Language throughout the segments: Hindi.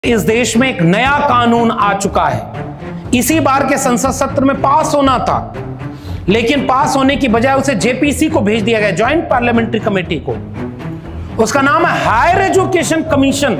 इस देश में एक नया कानून आ चुका है। इसी बार के संसद सत्र में पास होना था, लेकिन पास होने की बजाय उसे जेपीसी को भेज दिया गया, ज्वाइंट पार्लियामेंट्री कमेटी को। उसका नाम है हायर एजुकेशन कमीशन,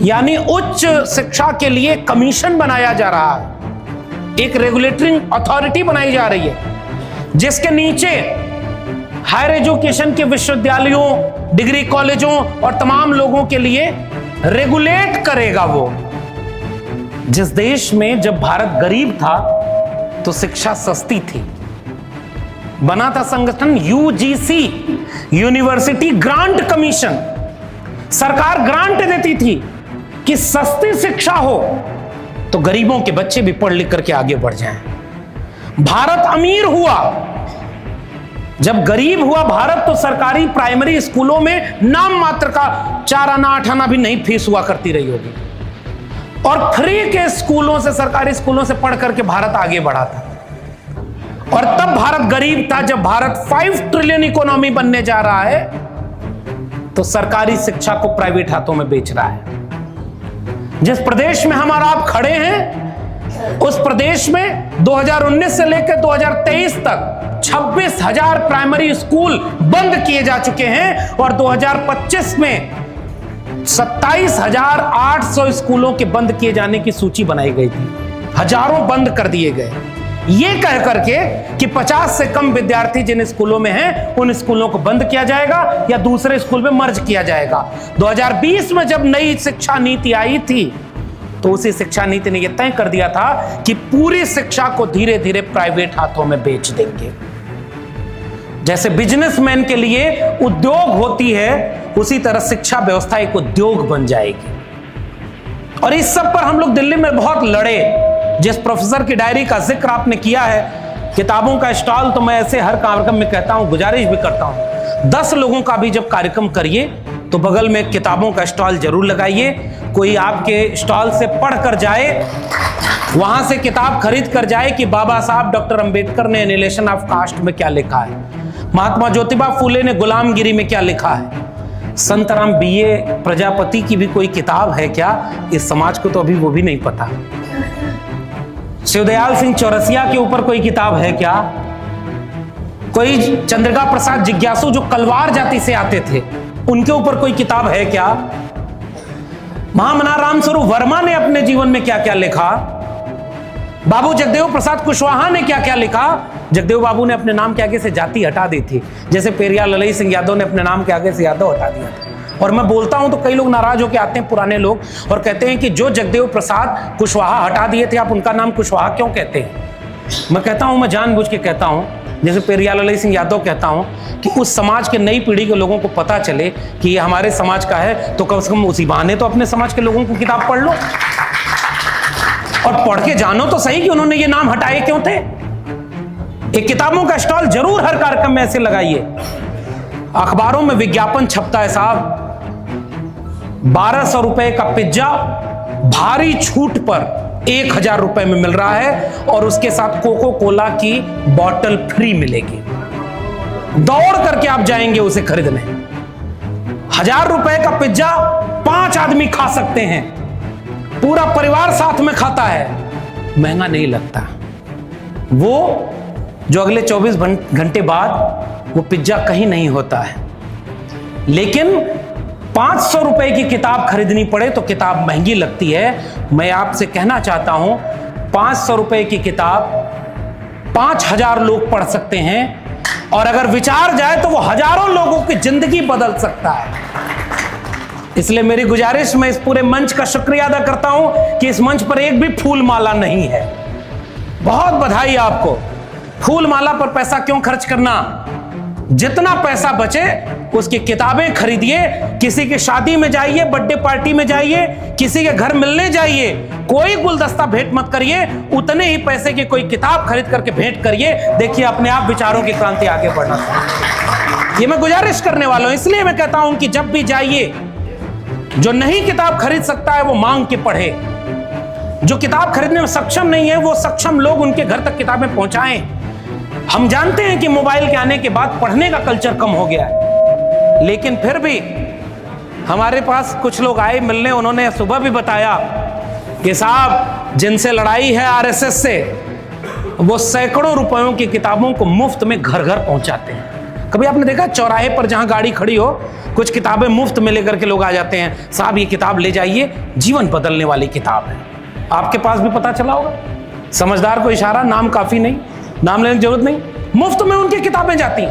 यानी उच्च शिक्षा के लिए कमीशन बनाया जा रहा है। एक रेगुलेटरी अथॉरिटी बनाई जा रही है जिसके नीचे हायर एजुकेशन के विश्वविद्यालयों, डिग्री कॉलेजों और तमाम लोगों के लिए रेगुलेट करेगा वो। जिस देश में जब भारत गरीब था तो शिक्षा सस्ती थी, बना था संगठन यूजीसी, यूनिवर्सिटी ग्रांट कमीशन। सरकार ग्रांट देती थी कि सस्ती शिक्षा हो तो गरीबों के बच्चे भी पढ़ लिख करके आगे बढ़ जाएं। भारत अमीर हुआ, जब गरीब हुआ भारत तो सरकारी प्राइमरी स्कूलों में नाम मात्र का 4 आना 8 आना भी नहीं फीस हुआ करती रही होगी, और फ्री के स्कूलों से, सरकारी स्कूलों से पढ़ करके भारत आगे बढ़ा था। और तब भारत गरीब था जब भारत 5 ट्रिलियन इकोनॉमी बनने जा रहा है तो सरकारी शिक्षा को प्राइवेट हाथों में बेच रहा है। जिस प्रदेश में हम और आप खड़े हैं उस प्रदेश में 2019 से लेकर 2023 तक 26,000 प्राइमरी स्कूल बंद किए जा चुके हैं और 2025 में 27,800 स्कूलों के बंद किए जाने की सूची बनाई गई थी। हजारों बंद कर दिए गए, ये कह करके कि 50 से कम विद्यार्थी जिन स्कूलों में हैं उन स्कूलों को बंद किया जाएगा या दूसरे स्कूल में मर्ज किया जाएगा। 2020 में जब नई शिक्षा नीति आई थी तो उसी शिक्षा नीति ने यह तय कर दिया था कि पूरी शिक्षा को धीरे धीरे प्राइवेट हाथों में बेच देंगे। जैसे बिजनेसमैन के लिए उद्योग होती है, उसी तरह शिक्षा व्यवस्था एक उद्योग बन जाएगी। और इस सब पर हम लोग दिल्ली में बहुत लड़े। जिस प्रोफेसर की डायरी का जिक्र आपने किया है, किताबों का स्टॉल, तो मैं ऐसे हर कार्यक्रम में कहता हूं, गुजारिश भी करता हूं, 10 लोगों का भी जब कार्यक्रम करिए तो बगल में किताबों का स्टॉल जरूर लगाइए। कोई आपके स्टॉल से पढ़ कर जाए, वहां से किताब खरीद कर जाए कि बाबा साहब डॉक्टर अंबेडकर ने एनिहिलेशन ऑफ कास्ट में क्या लिखा है, महात्मा ज्योतिबा फूले ने गुलामगिरी में क्या लिखा है, संतराम बीए प्रजापति की भी कोई किताब है क्या, इस समाज को तो अभी वो भी नहीं पता। शिवदयाल सिंह चौरसिया के ऊपर कोई किताब है क्या, कोई चंद्रिका प्रसाद जिज्ञासु जो कलवार जाति से आते थे उनके ऊपर कोई किताब है क्या, महामना रामस्वरूप वर्मा ने अपने जीवन में क्या क्या लिखा, बाबू जगदेव प्रसाद कुशवाहा ने क्या क्या लिखा। जगदेव बाबू ने अपने नाम के आगे से जाति हटा दी थी, जैसे पेरियार ललई सिंह यादव ने अपने नाम के आगे से यादव हटा दिया था। और मैं बोलता हूं तो कई लोग नाराज होकर आते हैं, पुराने लोग, और कहते हैं कि जो जगदेव प्रसाद कुशवाहा हटा दिए थे आप उनका नाम कुशवाहा क्यों कहते हैं। मैं कहता हूं, मैं जानबूझ के कहता हूं, जैसे पेरियार ललई सिंह यादव कहता हूं, कि उस समाज के नई पीढ़ी के लोगों को पता चले कि ये हमारे समाज का है, तो कम से कम उसी बहाने तो अपने समाज के लोगों को किताब पढ़ लो और पढ़ के जानो तो सही कि उन्होंने ये नाम हटाए क्यों थे। एक किताबों का स्टॉल जरूर हर कार्यक्रम में ऐसे लगाइए। अखबारों में विज्ञापन छपता है साहब, 1200 रुपए का पिज्जा भारी छूट पर 1000 रुपए में मिल रहा है और उसके साथ कोको कोला की बोतल फ्री मिलेगी। दौड़ करके आप जाएंगे उसे खरीदने। 1000 रुपए का पिज्जा 5 आदमी खा सकते हैं, पूरा परिवार साथ में खाता है, महंगा नहीं लगता। वो जो अगले 24 घंटे बाद वो पिज्जा कहीं नहीं होता है, लेकिन 500 रुपए की किताब खरीदनी पड़े तो किताब महंगी लगती है। मैं आपसे कहना चाहता हूं, 500 रुपए की किताब 5000 लोग पढ़ सकते हैं, और अगर विचार जाए तो वो हजारों लोगों की जिंदगी बदल सकता है। इसलिए मेरी गुजारिश, मैं इस पूरे मंच का शुक्रिया अदा करता हूं कि इस मंच पर एक भी फूल माला नहीं है। बहुत बधाई आपको। फूल माला पर पैसा क्यों खर्च करना, जितना पैसा बचे उसकी किताबें खरीदिए, किसी की शादी में जाइए, बर्थडे पार्टी में जाइए, किसी के घर मिलने जाइए, कोई गुलदस्ता भेंट मत करिए, उतने ही पैसे की कोई किताब खरीद करके भेंट करिए। देखिए अपने आप विचारों की क्रांति आगे बढ़ना। ये मैं गुजारिश करने वाला हूं। इसलिए मैं कहता हूं कि जब भी जाइए, जो नहीं किताब खरीद सकता है वो मांग के पढ़े, जो किताब खरीदने में सक्षम नहीं है वो सक्षम लोग उनके घर तक किताबें पहुंचाएं। हम जानते हैं कि मोबाइल के आने के बाद पढ़ने का कल्चर कम हो गया है, लेकिन फिर भी हमारे पास कुछ लोग आए मिलने, उन्होंने सुबह भी बताया कि साहब जिनसे लड़ाई है आरएसएस से, वो सैकड़ों रुपयों की किताबों को मुफ्त में घर घर पहुंचाते हैं। कभी आपने देखा चौराहे पर जहां गाड़ी खड़ी हो, कुछ किताबें मुफ्त में लेकर के लोग आ जाते हैं, साहब ये किताब ले जाइए, जीवन बदलने वाली किताब है। आपके पास भी पता चला होगा, समझदार को इशारा, नाम काफी नहीं, नाम लेने की जरूरत नहीं, मुफ्त में उनकी किताबें जाती।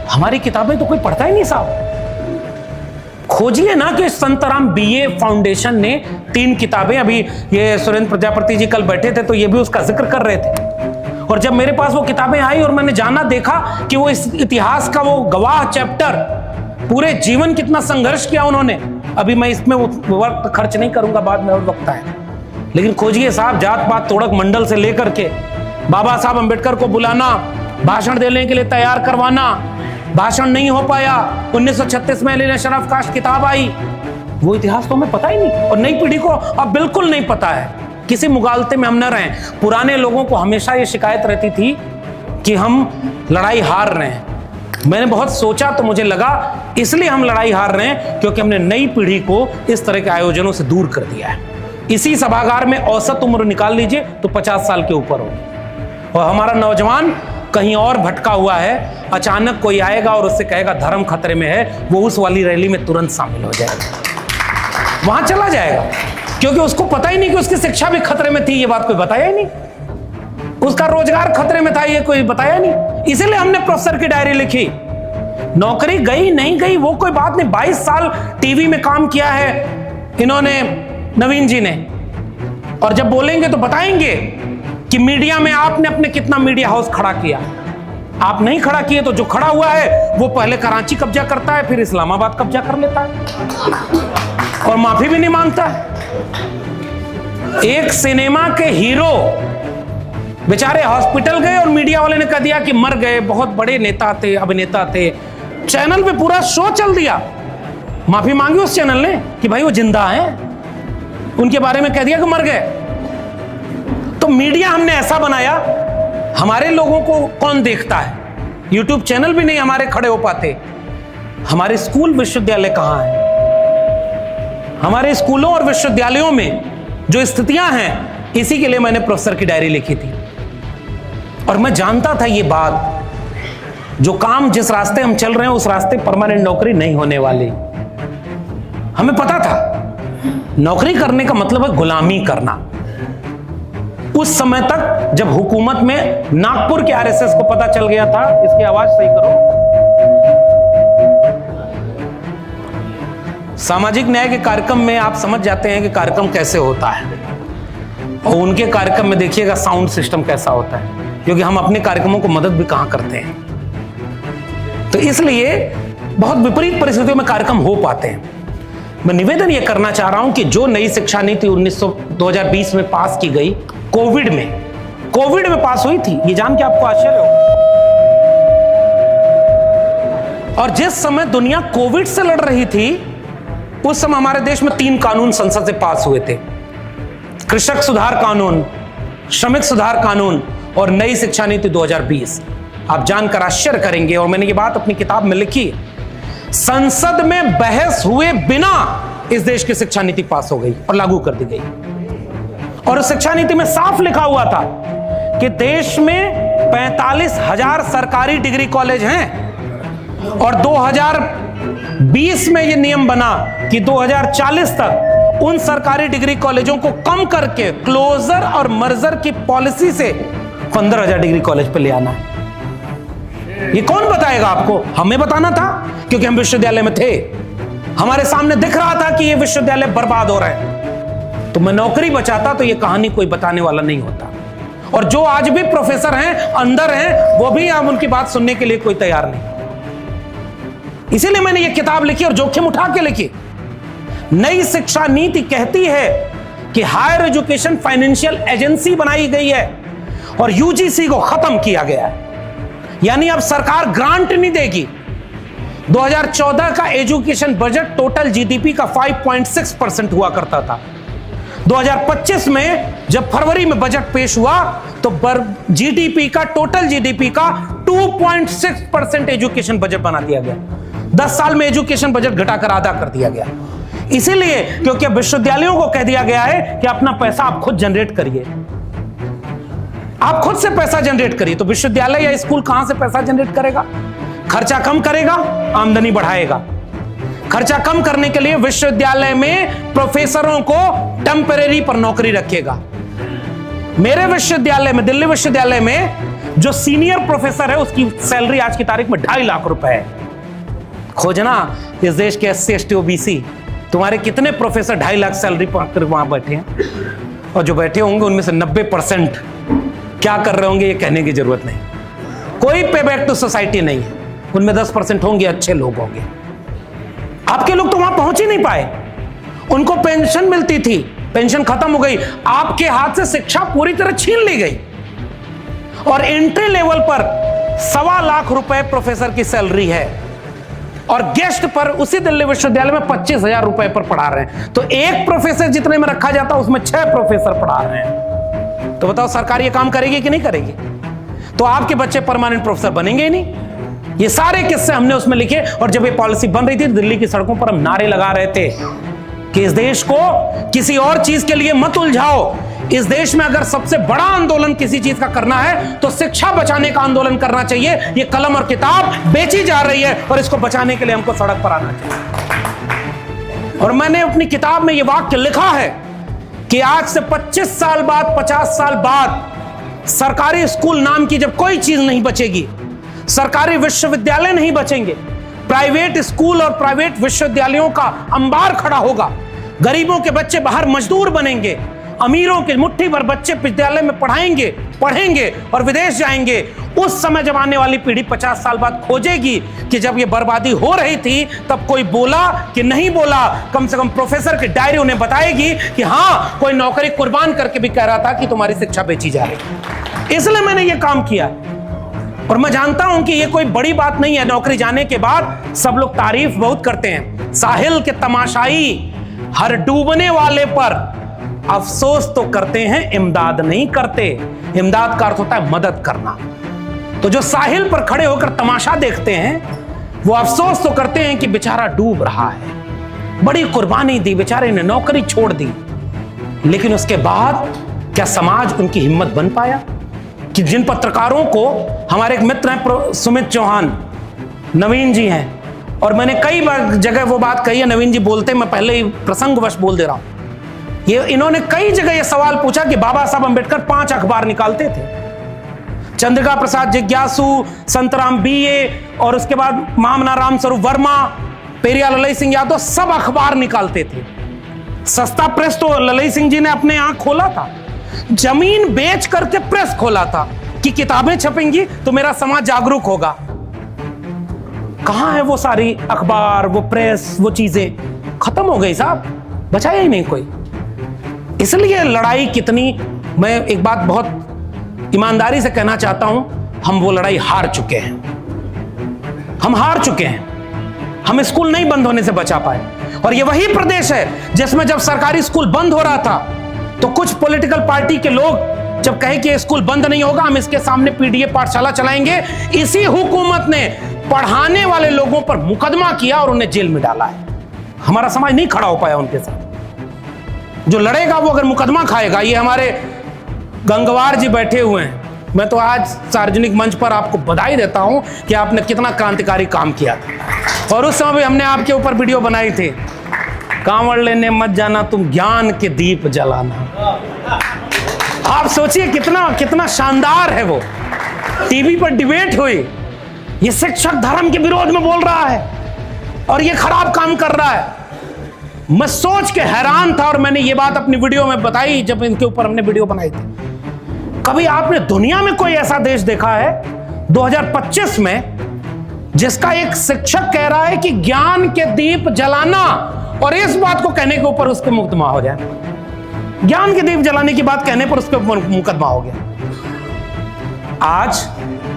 हमारी किताबें तो कोई पढ़ता ही नहीं साहब। खोजिए ना कि संतराम बीए फाउंडेशन ने 3 किताबें, अभी ये सुरेंद्र प्रजापति जी कल बैठे थे तो ये भी उसका जिक्र कर रहे थे, और जब मेरे पास वो किताबें आई और मैंने जाना देखा कि वो इस इतिहास का वो गवाह चैप्टर, पूरे जीवन कितना संघर्ष किया उन्होंने, अभी मैं इसमें वक्त खर्च नहीं करूंगा, बाद में और वक्त है। लेकिन खोजिए साहब, जात पात तोड़क मंडल से लेकर के बाबा साहब अंबेडकर को बुलाना, भाषण देने के लिए तैयार करवाना, भाषण नहीं हो पाया, 1936 में एलिना शरफ कास्ट किताब आई, वो इतिहास तो हमें पता ही नहीं, और नई पीढ़ी को अब बिल्कुल नहीं पता है। किसी मुगालते में हम न रहें। पुराने लोगों को हमेशा ये शिकायत रहती थी कि हम लड़ाई हार रहे हैं। मैंने बहुत सोचा तो मुझे लगा इसलिए हम लड़ाई हार रहे हैं क्योंकि हमने नई पीढ़ी को इस तरह के आयोजनों से दूर कर दिया है। इसी सभागार में औसत उम्र निकाल लीजिए तो 50 साल के ऊपर होगी, और हमारा नौजवान कहीं और भटका हुआ है। अचानक कोई आएगा और उससे कहेगा धर्म खतरे में है, वो उस वाली रैली में तुरंत शामिल हो जाएगा, वहां चला जाएगा, क्योंकि उसको पता ही नहीं कि उसकी शिक्षा भी खतरे में थी, ये बात कोई बताया ही नहीं, उसका रोजगार खतरे में था, ये कोई बताया नहीं। इसीलिए हमने प्रोफेसर की डायरी लिखी। नौकरी गई नहीं गई वो कोई बात नहीं, 22 साल टीवी में काम किया है इन्होंने, नवीन जी ने, और जब बोलेंगे तो बताएंगे कि मीडिया में आपने अपने कितना मीडिया हाउस खड़ा किया। आप नहीं खड़ा किए तो जो खड़ा हुआ है वो पहले कराची कब्जा करता है, फिर इस्लामाबाद कब्जा कर लेता है और माफी भी नहीं मांगता है। एक सिनेमा के हीरो बेचारे हॉस्पिटल गए और मीडिया वाले ने कह दिया कि मर गए, बहुत बड़े नेता थे, अभिनेता थे, चैनल पे पूरा शो चल दिया, माफी मांगी उस चैनल ने कि भाई वो जिंदा हैं, उनके बारे में कह दिया कि मर गए। तो मीडिया हमने ऐसा बनाया, हमारे लोगों को कौन देखता है, यूट्यूब चैनल भी नहीं हमारे खड़े हो पाते। हमारे स्कूल विश्वविद्यालय कहां है? हमारे स्कूलों और विश्वविद्यालयों में जो स्थितियां हैं, इसी के लिए मैंने प्रोफेसर की डायरी लिखी थी। और मैं जानता था ये बात, जो काम जिस रास्ते हम चल रहे हैं उस रास्ते परमानेंट नौकरी नहीं होने वाली। हमें पता था नौकरी करने का मतलब है गुलामी करना। उस समय तक जब हुकूमत में नागपुर के आरएसएस को पता चल गया था, इसकी आवाज सही करो, सामाजिक न्याय के कार्यक्रम में आप समझ जाते हैं कि कार्यक्रम कैसे होता है, और उनके कार्यक्रम में देखिएगा साउंड सिस्टम कैसा होता है, क्योंकि हम अपने कार्यक्रमों को मदद भी कहां करते हैं। तो इसलिए बहुत विपरीत परिस्थितियों में कार्यक्रम हो पाते हैं। मैं निवेदन यह करना चाह रहा हूं कि जो नई शिक्षा नीति 2020 में पास की गई, कोविड में पास हुई थी, ये जान के आपको आश्चर्य होगा। और जिस समय दुनिया कोविड से लड़ रही थी, उस समय हमारे देश में 3 कानून संसद से पास हुए थे, कृषक सुधार कानून, श्रमिक सुधार कानून और नई शिक्षा नीति 2020। आप जानकर आश्चर्य करेंगे, और मैंने ये बात अपनी किताब में लिखी, संसद में बहस हुए बिना इस देश की शिक्षा नीति पास हो गई और लागू कर दी गई। और उस शिक्षा नीति में साफ लिखा हुआ था कि देश में 45,000 सरकारी डिग्री कॉलेज हैं, और 2020 में यह नियम बना कि 2040 तक उन सरकारी डिग्री कॉलेजों को कम करके क्लोजर और मर्जर की पॉलिसी से 15,000 डिग्री कॉलेज पे ले आना है। ये कौन बताएगा आपको? हमें बताना था, क्योंकि हम विश्वविद्यालय में थे, हमारे सामने दिख रहा था कि ये विश्वविद्यालय बर्बाद हो रहे हैं। तो मैं नौकरी बचाता तो ये कहानी कोई बताने वाला नहीं होता। और जो आज भी प्रोफेसर हैं, अंदर हैं, वो भी अब उनकी बात सुनने के लिए कोई तैयार नहीं। इसीलिए मैंने ये किताब लिखी और जोखिम उठा के लिखी। नई शिक्षा नीति कहती है कि हायर एजुकेशन फाइनेंशियल एजेंसी बनाई गई है और यूजीसी को खत्म किया गया है, यानी अब सरकार ग्रांट नहीं देगी। 2014 का एजुकेशन बजट टोटल जीडीपी का 5.6% हुआ करता था। 2025 में जब फरवरी में बजट पेश हुआ तो जीडीपी का, टोटल जीडीपी का 2.6% एजुकेशन बजट बना दिया गया। 10 साल में एजुकेशन बजट घटाकर आधा कर दिया गया, इसीलिए क्योंकि अब विश्वविद्यालयों को कह दिया गया है कि अपना पैसा आप खुद जनरेट करिए, आप खुद से पैसा जनरेट करिए। तो विश्वविद्यालय या स्कूल कहां से पैसा जनरेट करेगा? खर्चा कम करेगा, आमदनी बढ़ाएगा। खर्चा कम करने के लिए विश्वविद्यालय में प्रोफेसरों को टेम्परेरी पर नौकरी रखेगा। मेरे विश्वविद्यालय में, दिल्ली विश्वविद्यालय में जो सीनियर प्रोफेसर है उसकी सैलरी आज की तारीख में 2.5 लाख रुपए है। खोजना इस देश के SC ST OBC तुम्हारे कितने प्रोफेसर 2.5 लाख सैलरी पाकर वहां बैठे हैं, और जो बैठे होंगे उनमें से 90% क्या कर रहे होंगे ये कहने की जरूरत नहीं। कोई पे बैक टू सोसाइटी नहीं है, उनमें 10% होंगे अच्छे लोग होंगे। आपके लोग तो वहां पहुंच ही नहीं पाए, उनको पेंशन मिलती थी, पेंशन खत्म हो गई, आपके हाथ से शिक्षा पूरी तरह छीन ली गई। और एंट्री लेवल पर 1.25 लाख रुपए प्रोफेसर की सैलरी है, और गेस्ट पर उसी दिल्ली विश्वविद्यालय में 25,000 रुपए पर पढ़ा रहे हैं। तो एक प्रोफेसर जितने में रखा जाता उसमें 6 प्रोफेसर पढ़ा रहे हैं। तो बताओ सरकार ये काम करेगी कि नहीं करेगी? तो आपके बच्चे परमानेंट प्रोफेसर बनेंगे ही नहीं। ये सारे किस्से हमने उसमें लिखे, और जब ये पॉलिसी बन रही थी दिल्ली की सड़कों पर हम नारे लगा रहे थे कि इस देश को किसी और चीज के लिए मत उलझाओ। इस देश में अगर सबसे बड़ा आंदोलन किसी चीज का करना है तो शिक्षा बचाने का आंदोलन करना चाहिए। ये कलम और किताब बेची जा रही है और इसको बचाने के लिए हमको सड़क पर आना चाहिए। और मैंने अपनी किताब में ये वाक्य लिखा है कि आज से 25 साल बाद, 50 साल बाद सरकारी स्कूल नाम की जब कोई चीज नहीं बचेगी, सरकारी विश्वविद्यालय नहीं बचेंगे, प्राइवेट स्कूल और प्राइवेट विश्वविद्यालयों का अंबार खड़ा होगा, गरीबों के बच्चे बाहर मजदूर बनेंगे, अमीरों के मुट्ठी भर बच्चे विद्यालय में पढ़ेंगे और विदेश जाएंगे। उस समय जब आने वाली पीढ़ी 50 साल बाद खोजेगी कि जब ये बर्बादी हो रही थी तब कोई बोला कि नहीं बोला, कम से कम प्रोफेसर की डायरी उन्हें बताएगी कि हाँ कोई नौकरी कुर्बान करके भी कह रहा था कि तुम्हारी शिक्षा बेची जा रही। इसलिए मैंने ये काम किया, और मैं जानता हूं कि ये कोई बड़ी बात नहीं है। नौकरी जाने के बाद सब लोग तारीफ बहुत करते हैं। साहिल के तमाशाई हर डूबने वाले पर अफसोस तो करते हैं, इमदाद नहीं करते। इमदाद का अर्थ होता है मदद करना। तो जो साहिल पर खड़े होकर तमाशा देखते हैं वो अफसोस तो करते हैं कि बेचारा डूब रहा है, बड़ी कुर्बानी दी, बेचारे ने नौकरी छोड़ दी। लेकिन उसके बाद क्या समाज उनकी हिम्मत बन पाया? कि जिन पत्रकारों को, हमारे एक मित्र हैं सुमित चौहान, नवीन जी हैं, और मैंने कई बार जगह वो बात कही है, नवीन जी बोलते, मैं पहले ही प्रसंगवश बोल दे रहा हूं। इन्होंने कई जगह ये सवाल पूछा कि बाबा साहब अंबेडकर 5 अखबार निकालते थे, चंद्रिका प्रसाद जिज्ञासु, संतराम BA, और उसके बाद मामना राम स्वरूप वर्मा, पेरियार ललई सिंह यादव, सब अखबार निकालते थे। सस्ता प्रेस तो ललई सिंह जी ने अपने आंख खोला था, जमीन बेच करके प्रेस खोला था कि किताबें छपेंगी तो मेरा समाज जागरूक होगा। कहां है वो सारी अखबार, वो प्रेस, वो चीजें? खत्म हो गई साहब, बचाया ही नहीं कोई। इसलिए लड़ाई कितनी, मैं एक बात बहुत ईमानदारी से कहना चाहता हूं, हम वो लड़ाई हार चुके हैं। हम हार चुके हैं। हम स्कूल नहीं बंद होने से बचा पाए। और ये वही प्रदेश है जिसमें जब सरकारी स्कूल बंद हो रहा था तो कुछ पॉलिटिकल पार्टी के लोग जब कहे कि स्कूल बंद नहीं होगा, हम इसके सामने PDA पाठशाला चलाएंगे, इसी हुकूमत ने पढ़ाने वाले लोगों पर मुकदमा किया और उन्हें जेल में डाला है। हमारा समाज नहीं खड़ा हो पाया उनके साथ। जो लड़ेगा वो अगर मुकदमा खाएगा। ये हमारे गंगवार जी बैठे हुए हैं, मैं तो आज सार्वजनिक मंच पर आपको बधाई देता हूं कि आपने कितना क्रांतिकारी काम किया था। और उस समय भी हमने आपके ऊपर वीडियो बनाई थी, कांवड़ लेने मत जाना तुम, ज्ञान के दीप जलाना। आप सोचिए कितना शानदार है वो। टीवी पर डिबेट हुई, ये शिक्षक धर्म के विरोध में बोल रहा है और ये खराब काम कर रहा है। मैं सोच के हैरान था, और मैंने ये बात अपनी वीडियो में बताई जब इनके ऊपर हमने वीडियो बनाई थी। कभी आपने दुनिया में कोई ऐसा देश देखा है 2025 में जिसका एक शिक्षक कह रहा है कि ज्ञान के दीप जलाना, और इस बात को कहने के ऊपर उसके मुकदमा हो जाए? ज्ञान के दीप जलाने की बात कहने पर उसके ऊपर मुकदमा हो गया। आज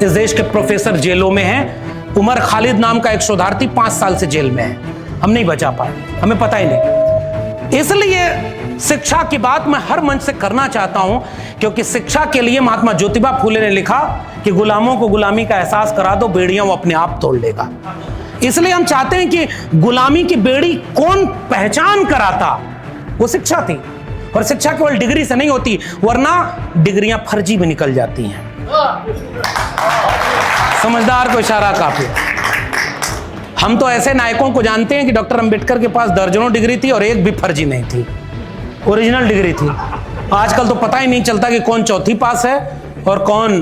इस देश के प्रोफेसर जेलों में हैं। उमर खालिद नाम का एक शोधार्थी 5 साल से जेल में है। हम नहीं बचा पाए, हमें पता ही नहीं। इसलिए शिक्षा की बात मैं हर मंच से करना चाहता हूं, क्योंकि शिक्षा के लिए महात्मा ज्योतिबा फूले ने लिखा कि गुलामों को गुलामी का एहसास करा दो, बेड़ियां वो अपने आप तोड़ लेगा। इसलिए हम चाहते हैं कि गुलामी की बेड़ी कौन पहचान कराता, वो शिक्षा थी। और शिक्षा केवल डिग्री से नहीं होती, वरना डिग्रियां फर्जी भी निकल जाती हैं। समझदार को इशारा काफी। हम तो ऐसे नायकों को जानते हैं कि डॉक्टर अंबेडकर के पास दर्जनों डिग्री थी और एक भी फर्जी नहीं थी, ओरिजिनल डिग्री थी। आजकल तो पता ही नहीं चलता कि कौन चौथी पास है और कौन